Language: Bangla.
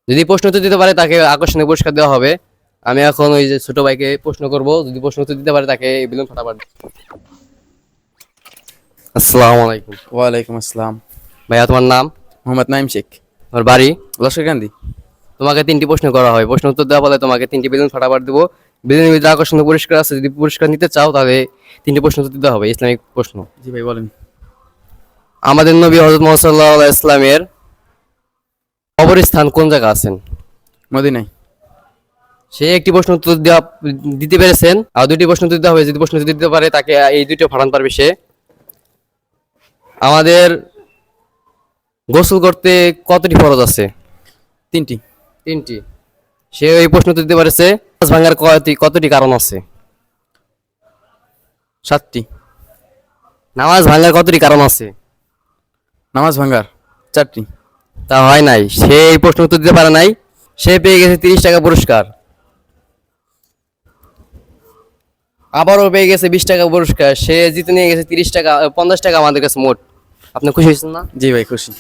যদি প্রশ্ন উত্তর দিতে পারে তাকে আকর্ষণীয় পুরস্কার দেওয়া হবে। আমি এখন ওই যে ছোট ভাইকে প্রশ্ন করব, যদি প্রশ্ন উত্তর দিতে পারে তাকে এই বেলুন ফাটাবার। আসসালামু আলাইকুম। ওয়ালাইকুম আসসালাম। ভাইয়া, তোমার নাম? মোহাম্মদ নাইম শেখ। তোমার বাড়ি? লস্করকান্দি। তোমাকে তিনটি প্রশ্ন করা হয়, প্রশ্ন উত্তর দেওয়া বলে তোমাকে তিনটি বেলুন ফাটাবার দেবো। বেলুনের ভিতরে আকর্ষণীয় পুরস্কার আছে, যদি পুরস্কার নিতে চাও তাহলে তিনটি প্রশ্ন উত্তর দিতে হবে, ইসলামিক প্রশ্ন। জি ভাই বলেন। আমাদের নবী হযরত মুহাম্মদ সাল্লাল্লাহু আলাইহি ইসলামের কবরস্থান কোন জায়গা আছেন? মদিনায়। সে একটি প্রশ্ন উত্তর দিতে পেরেছেন, আর দুটি প্রশ্ন উত্তর দিতে হবে, যদি প্রশ্ন উত্তর দিতে পারে তাকে এই দুটো ফাটান পারবে সে। আমাদের গোসল করতে কতটি ফরজ আছে? 3টি। তিনটি। সে এই প্রশ্ন উত্তর দিতে পারেছে। নামাজ ভাঙার কতটি কারণ আছে? 7টি। নামাজ ভাঙার কতটি কারণ আছে? নামাজ ভাঙ্গার 4টি। তা হয় নাই, সে এই প্রশ্ন উত্তর দিতে পারে নাই। সে পেয়ে গেছে 30 টাকা পুরস্কার। আবারও পেয়ে গেছে 20 টাকা পুরস্কার। সে জিতে নিয়ে গেছে 30 টাকা, 50 টাকা আমাদের কাছে মোট। আপনি খুশি হয়েছেন না? জি ভাই খুশি।